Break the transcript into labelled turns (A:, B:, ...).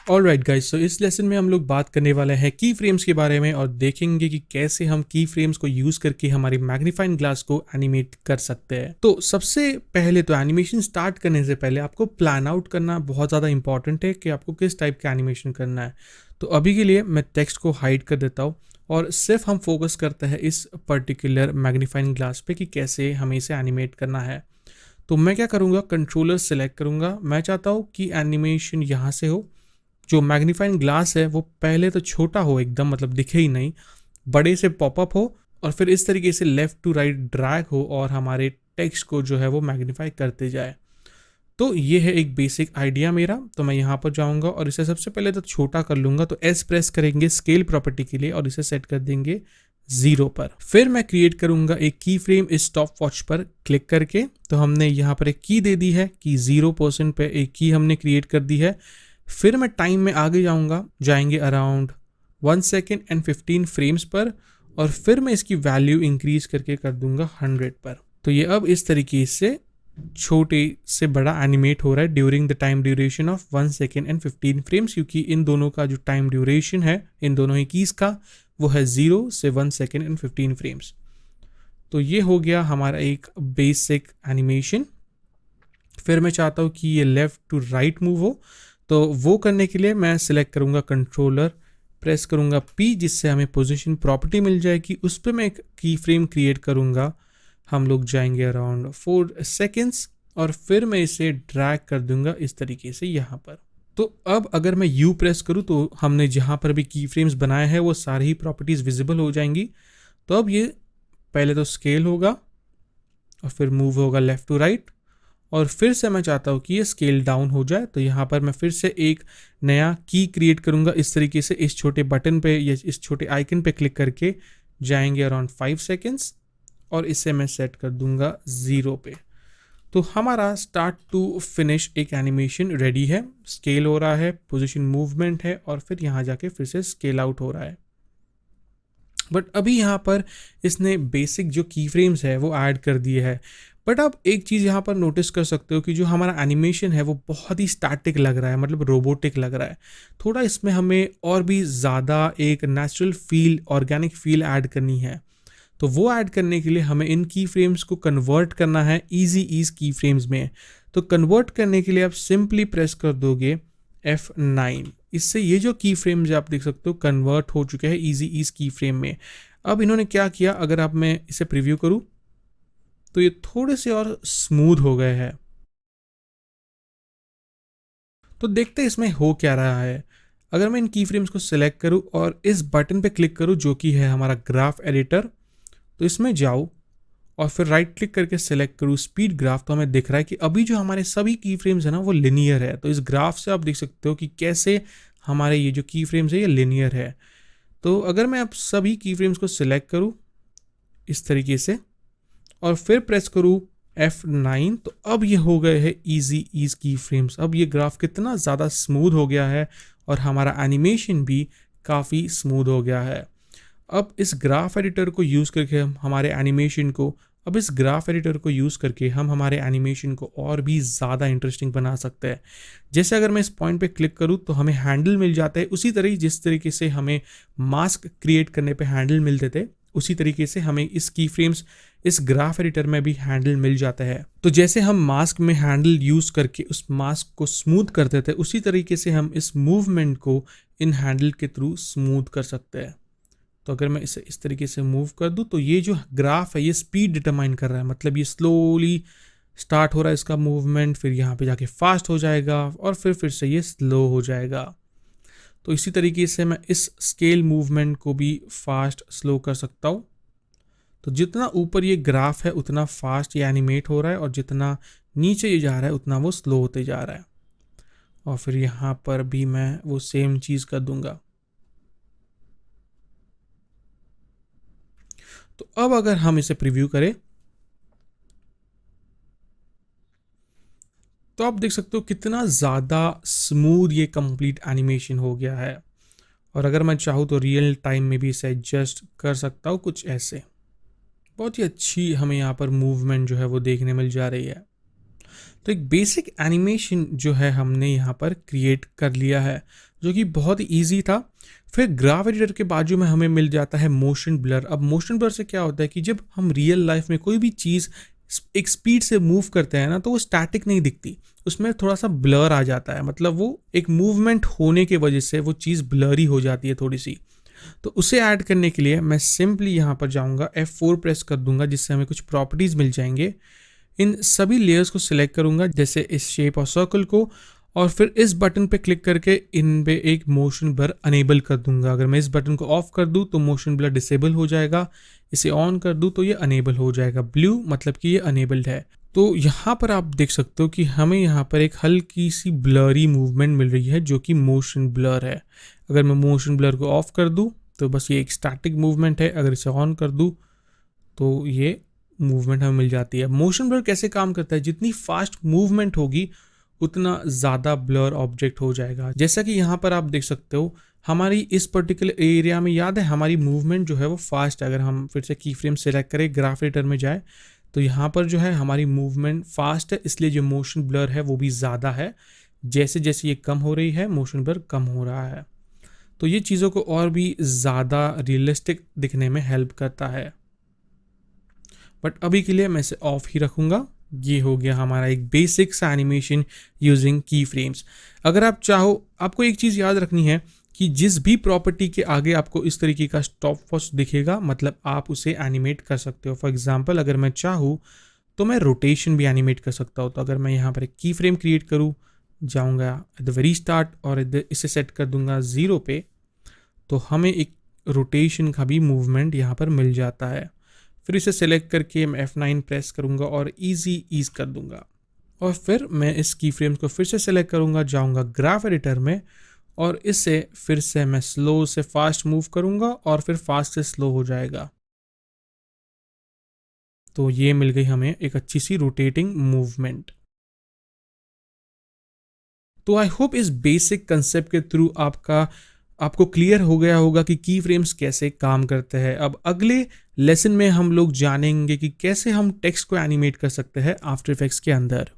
A: Alright guys, सो इस lesson में हम लोग बात करने वाले हैं की फ्रेम्स के बारे में और देखेंगे कि कैसे हम की फ्रेम्स को यूज करके हमारी मैग्नीफाइंग ग्लास को एनिमेट कर सकते हैं। तो सबसे पहले तो एनिमेशन स्टार्ट करने से पहले आपको प्लान आउट करना बहुत ज़्यादा इंपॉर्टेंट है कि आपको किस टाइप का एनिमेशन करना है। तो अभी के लिए मैं टेक्स्ट को हाइड कर देता हूँ और सिर्फ हम फोकस करते हैं इस पर्टिकुलर मैग्नीफाइंग ग्लास पे कि कैसे हमें इसे एनिमेट करना है। तो मैं क्या करूँगा, कंट्रोलर सेलेक्ट करूँगा। मैं चाहता हूँ कि एनिमेशन यहाँ से हो, जो मैग्नीफाइंग ग्लास है वो पहले तो छोटा हो एकदम, मतलब दिखे ही नहीं, बड़े से पॉपअप हो और फिर इस तरीके से लेफ्ट टू राइट ड्रैग हो और हमारे टेक्स्ट को जो है वो मैग्नीफाई करते जाए। तो ये है एक बेसिक आइडिया मेरा। तो मैं यहाँ पर जाऊँगा और इसे सबसे पहले तो छोटा कर लूँगा। तो एस प्रेस करेंगे स्केल प्रॉपर्टी के लिए और इसे सेट कर देंगे 0 पर। फिर मैं क्रिएट करूँगा एक की फ्रेम इस स्टॉप वॉच पर क्लिक करके। तो हमने यहाँ पर एक की दे दी है कि 0% पे एक की हमने क्रिएट कर दी है। फिर मैं टाइम में आगे जाएंगे अराउंड 1 सेकेंड एंड 15 फ्रेम्स पर और फिर मैं इसकी वैल्यू इंक्रीज करके कर दूंगा 100 पर। तो ये अब इस तरीके से छोटे से बड़ा एनिमेट हो रहा है during the time duration of 1 second and 15 frames, क्योंकि इन दोनों का जो टाइम ड्यूरेशन है इन दोनों ही कीज का वो है 0 से 1 सेकेंड एंड 15 फ्रेम्स। तो ये हो गया हमारा एक बेसिक एनिमेशन। फिर मैं चाहता हूँ कि ये लेफ्ट टू राइट मूव हो, तो वो करने के लिए मैं सिलेक्ट करूँगा कंट्रोलर, प्रेस करूँगा P, जिससे हमें पोजीशन प्रॉपर्टी मिल जाएगी। उस पर मैं एक की फ्रेम क्रिएट करूँगा। हम लोग जाएंगे अराउंड 4 सेकेंड्स और फिर मैं इसे ड्रैग कर दूंगा इस तरीके से यहाँ पर। तो अब अगर मैं U प्रेस करूँ तो हमने जहाँ पर भी की फ्रेम्स बनाए हैं वो सारी ही प्रॉपर्टीज़ विजिबल हो जाएंगी। तो अब ये पहले तो स्केल होगा और फिर मूव होगा लेफ़्ट टू राइट और फिर से मैं चाहता हूँ कि ये स्केल डाउन हो जाए। तो यहाँ पर मैं फिर से एक नया की क्रिएट करूँगा इस तरीके से। इस छोटे बटन पे या इस छोटे आइकन पे क्लिक करके जाएंगे अराउंड 5 सेकेंड्स और इसे मैं सेट कर दूंगा 0 पे। तो हमारा स्टार्ट टू फिनिश एक एनिमेशन रेडी है। स्केल हो रहा है, पोजीशन मूवमेंट है और फिर यहाँ जाके फिर से स्केल आउट हो रहा है। बट अभी यहाँ पर इसने बेसिक जो की फ्रेम्स है वो ऐड कर दिए है। बट आप एक चीज़ यहाँ पर नोटिस कर सकते हो कि जो हमारा एनिमेशन है वो बहुत ही स्टैटिक लग रहा है, मतलब रोबोटिक लग रहा है। थोड़ा इसमें हमें और भी ज़्यादा एक natural feel, organic feel add करनी है। तो वो ऐड करने के लिए हमें इन की फ्रेम्स को कन्वर्ट करना है ईजी ईज की फ्रेम्स में। तो कन्वर्ट करने के लिए आप सिंपली प्रेस कर दोगे F9। इससे ये जो की फ्रेम्स आप देख सकते हो कन्वर्ट हो चुके हैं ईजी ईज की फ्रेम में। अब इन्होंने क्या किया, अगर आप मैं इसे प्रीव्यू करूं तो ये थोड़े से और स्मूथ हो गए हैं। तो देखते हैं इसमें हो क्या रहा है। अगर मैं इन की फ्रेम्स को सिलेक्ट करूं और इस बटन पे क्लिक करूं जो कि है हमारा ग्राफ एडिटर, तो इसमें जाऊँ और फिर राइट क्लिक करके सिलेक्ट करूँ स्पीड ग्राफ, तो हमें दिख रहा है कि अभी जो हमारे सभी की फ्रेम्स है ना वो लिनियर है। तो इस ग्राफ से आप देख सकते हो कि कैसे हमारे ये जो की फ्रेम्स है ये लिनियर है। तो अगर मैं अब सभी की फ्रेम्स को सिलेक्ट करूँ इस तरीके से और फिर प्रेस करूँ F9, तो अब ये हो गए हैं ईजी ईज की फ्रेम्स। अब ये ग्राफ कितना ज़्यादा स्मूथ हो गया है और हमारा एनिमेशन भी काफ़ी स्मूथ हो गया है। अब इस ग्राफ एडिटर को यूज़ करके हम हमारे एनिमेशन को और भी ज़्यादा इंटरेस्टिंग बना सकते हैं। जैसे अगर मैं इस पॉइंट पे क्लिक करूँ तो हमें हैंडल मिल जाता है, उसी तरह जिस तरीके से हमें मास्क क्रिएट करने पे हैंडल मिलते थे उसी तरीके से हमें इस की फ्रेम्स इस ग्राफ एडिटर में भी हैंडल मिल जाता है। तो जैसे हम मास्क में हैंडल यूज़ करके उस मास्क को स्मूथ करते थे उसी तरीके से हम इस मूवमेंट को इन हैंडल के थ्रू स्मूथ कर सकते हैं। तो अगर मैं इसे इस तरीके से मूव कर दूं तो ये जो ग्राफ है ये स्पीड डिटरमाइन कर रहा है, मतलब ये स्लोली स्टार्ट हो रहा है इसका मूवमेंट, फिर यहाँ पे जाके फास्ट हो जाएगा और फिर से ये स्लो हो जाएगा। तो इसी तरीके से मैं इस स्केल मूवमेंट को भी फास्ट स्लो कर सकता हूँ। तो जितना ऊपर ये ग्राफ है उतना फास्ट ये एनिमेट हो रहा है और जितना नीचे ये जा रहा है उतना वो स्लो होते जा रहा है। और फिर यहाँ पर भी मैं वो सेम चीज़ कर दूंगा। तो अब अगर हम इसे प्रीव्यू करें तो आप देख सकते हो कितना ज़्यादा स्मूथ ये कंप्लीट एनिमेशन हो गया है। और अगर मैं चाहूँ तो रियल टाइम में भी इसे एडजस्ट कर सकता हूँ कुछ ऐसे। बहुत ही अच्छी हमें यहाँ पर मूवमेंट जो है वो देखने मिल जा रही है। तो एक बेसिक एनिमेशन जो है हमने यहाँ पर क्रिएट कर लिया है, जो कि बहुत ही ईजी था। फिर ग्राफ एडिटर के बाजू में हमें मिल जाता है मोशन ब्लर। अब मोशन ब्लर से क्या होता है कि जब हम रियल लाइफ में कोई भी चीज़ एक स्पीड से मूव करते हैं ना, तो वो स्टैटिक नहीं दिखती, उसमें थोड़ा सा ब्लर आ जाता है, मतलब वो एक मूवमेंट होने की वजह से वो चीज़ ब्लरी हो जाती है थोड़ी सी। तो उसे ऐड करने के लिए मैं सिंपली यहाँ पर जाऊँगा, F4 प्रेस कर दूंगा, जिससे हमें कुछ प्रॉपर्टीज़ मिल जाएंगे। इन सभी लेयर्स को सिलेक्ट करूँगा, जैसे इस शेप और सर्कल को, और फिर इस बटन पे क्लिक करके इन पे एक मोशन ब्लर अनेबल कर दूंगा। अगर मैं इस बटन को ऑफ कर दूँ तो मोशन ब्लर डिसेबल हो जाएगा, इसे ऑन कर दूँ तो ये अनेबल हो जाएगा। ब्लू मतलब कि ये अनेबल्ड है। तो यहाँ पर आप देख सकते हो कि हमें यहाँ पर एक हल्की सी ब्लरी मूवमेंट मिल रही है, जो कि मोशन ब्लर है। अगर मैं मोशन ब्लर को ऑफ कर दूँ तो बस ये एक स्टैटिक मूवमेंट है, अगर इसे ऑन कर दूँ तो ये मूवमेंट हमें मिल जाती है। मोशन ब्लर कैसे काम करता है, जितनी फास्ट मूवमेंट होगी उतना ज़्यादा ब्लर ऑब्जेक्ट हो जाएगा। जैसा कि यहाँ पर आप देख सकते हो, हमारी इस पर्टिकुलर एरिया में याद है हमारी मूवमेंट जो है वो फास्ट है। अगर हम फिर से की फ्रेम सेलेक्ट करें, ग्राफ एडिटर में जाए, तो यहाँ पर जो है हमारी मूवमेंट फास्ट है, इसलिए जो मोशन ब्लर है वो भी ज़्यादा है। जैसे जैसे ये कम हो रही है, मोशन ब्लर कम हो रहा है। तो ये चीज़ों को और भी ज़्यादा रियलिस्टिक दिखने में हेल्प करता है। बट अभी के लिए मैं इसे ऑफ ही रखूँगा। ये हो गया हमारा एक बेसिक सा एनिमेशन यूजिंग की फ्रेम्स। अगर आप चाहो, आपको एक चीज़ याद रखनी है कि जिस भी प्रॉपर्टी के आगे आपको इस तरीके का स्टॉप वॉच दिखेगा, मतलब आप उसे एनिमेट कर सकते हो। फॉर एग्जांपल अगर मैं चाहूँ तो मैं रोटेशन भी एनिमेट कर सकता हूँ। तो अगर मैं यहाँ पर एक की फ्रेम क्रिएट करूँ, जाऊँगा एट द वेरी स्टार्ट और इसे सेट कर दूंगा 0 पे, तो हमें एक रोटेशन का भी मूवमेंट यहाँ पर मिल जाता है। फिर इसे सेलेक्ट करके मैं F9 प्रेस करूँगा और ईज कर दूंगा। और फिर मैं इस की फ्रेम को फिर से सेलेक्ट करूँगा, जाऊँगा ग्राफ एडिटर में, और इससे फिर से मैं स्लो से फास्ट मूव करूँगा और फिर फास्ट से स्लो हो जाएगा। तो ये मिल गई हमें एक अच्छी सी रोटेटिंग मूवमेंट। तो आई होप इस बेसिक कंसेप्ट के थ्रू आपको क्लियर हो गया होगा कि की फ्रेम्स कैसे काम करते हैं। अब अगले लेसन में हम लोग जानेंगे कि कैसे हम टेक्स्ट को एनिमेट कर सकते हैं आफ्टर इफेक्ट्स के अंदर।